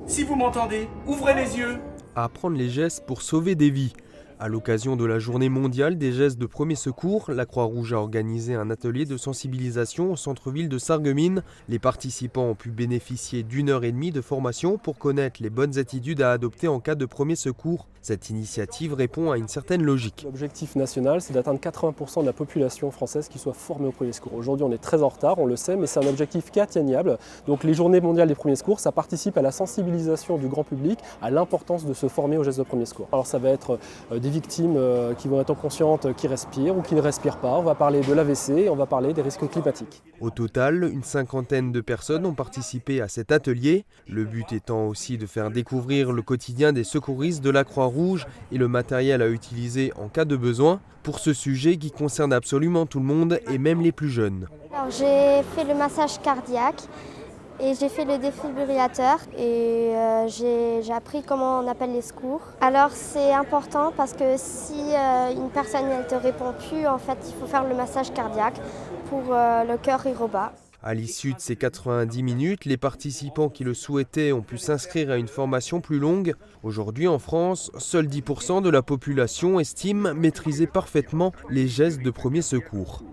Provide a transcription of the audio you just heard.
Si vous m'entendez, ouvrez les yeux. À apprendre les gestes pour sauver des vies. À l'occasion de la journée mondiale des gestes de premier secours, la Croix-Rouge a organisé un atelier de sensibilisation au centre-ville de Sarreguemines. Les participants ont pu bénéficier d'1 heure et demie de formation pour connaître les bonnes attitudes à adopter en cas de premier secours. Cette initiative répond à une certaine logique. L'objectif national, c'est d'atteindre 80% de la population française qui soit formée au premier secours. Aujourd'hui, on est très en retard, on le sait, mais c'est un objectif qui est atteignable. Donc les journées mondiales des premiers secours, ça participe à la sensibilisation du grand public à l'importance de se former aux gestes de premier secours. Alors ça va être des victimes qui vont être conscientes, qui respirent ou qui ne respirent pas. On va parler de l'AVC, on va parler des risques climatiques. Au total, une 50aine de personnes ont participé à cet atelier. Le but étant aussi de faire découvrir le quotidien des secouristes de la Croix-Rouge et le matériel à utiliser en cas de besoin pour ce sujet qui concerne absolument tout le monde et même les plus jeunes. Alors, j'ai fait le massage cardiaque et j'ai fait le défibrillateur et j'ai appris comment on appelle les secours. Alors c'est important parce que si une personne ne te répond plus, en fait il faut faire le massage cardiaque pour le cœur et rebat. À l'issue de ces 90 minutes, les participants qui le souhaitaient ont pu s'inscrire à une formation plus longue. Aujourd'hui en France, seuls 10% de la population estiment maîtriser parfaitement les gestes de premier secours.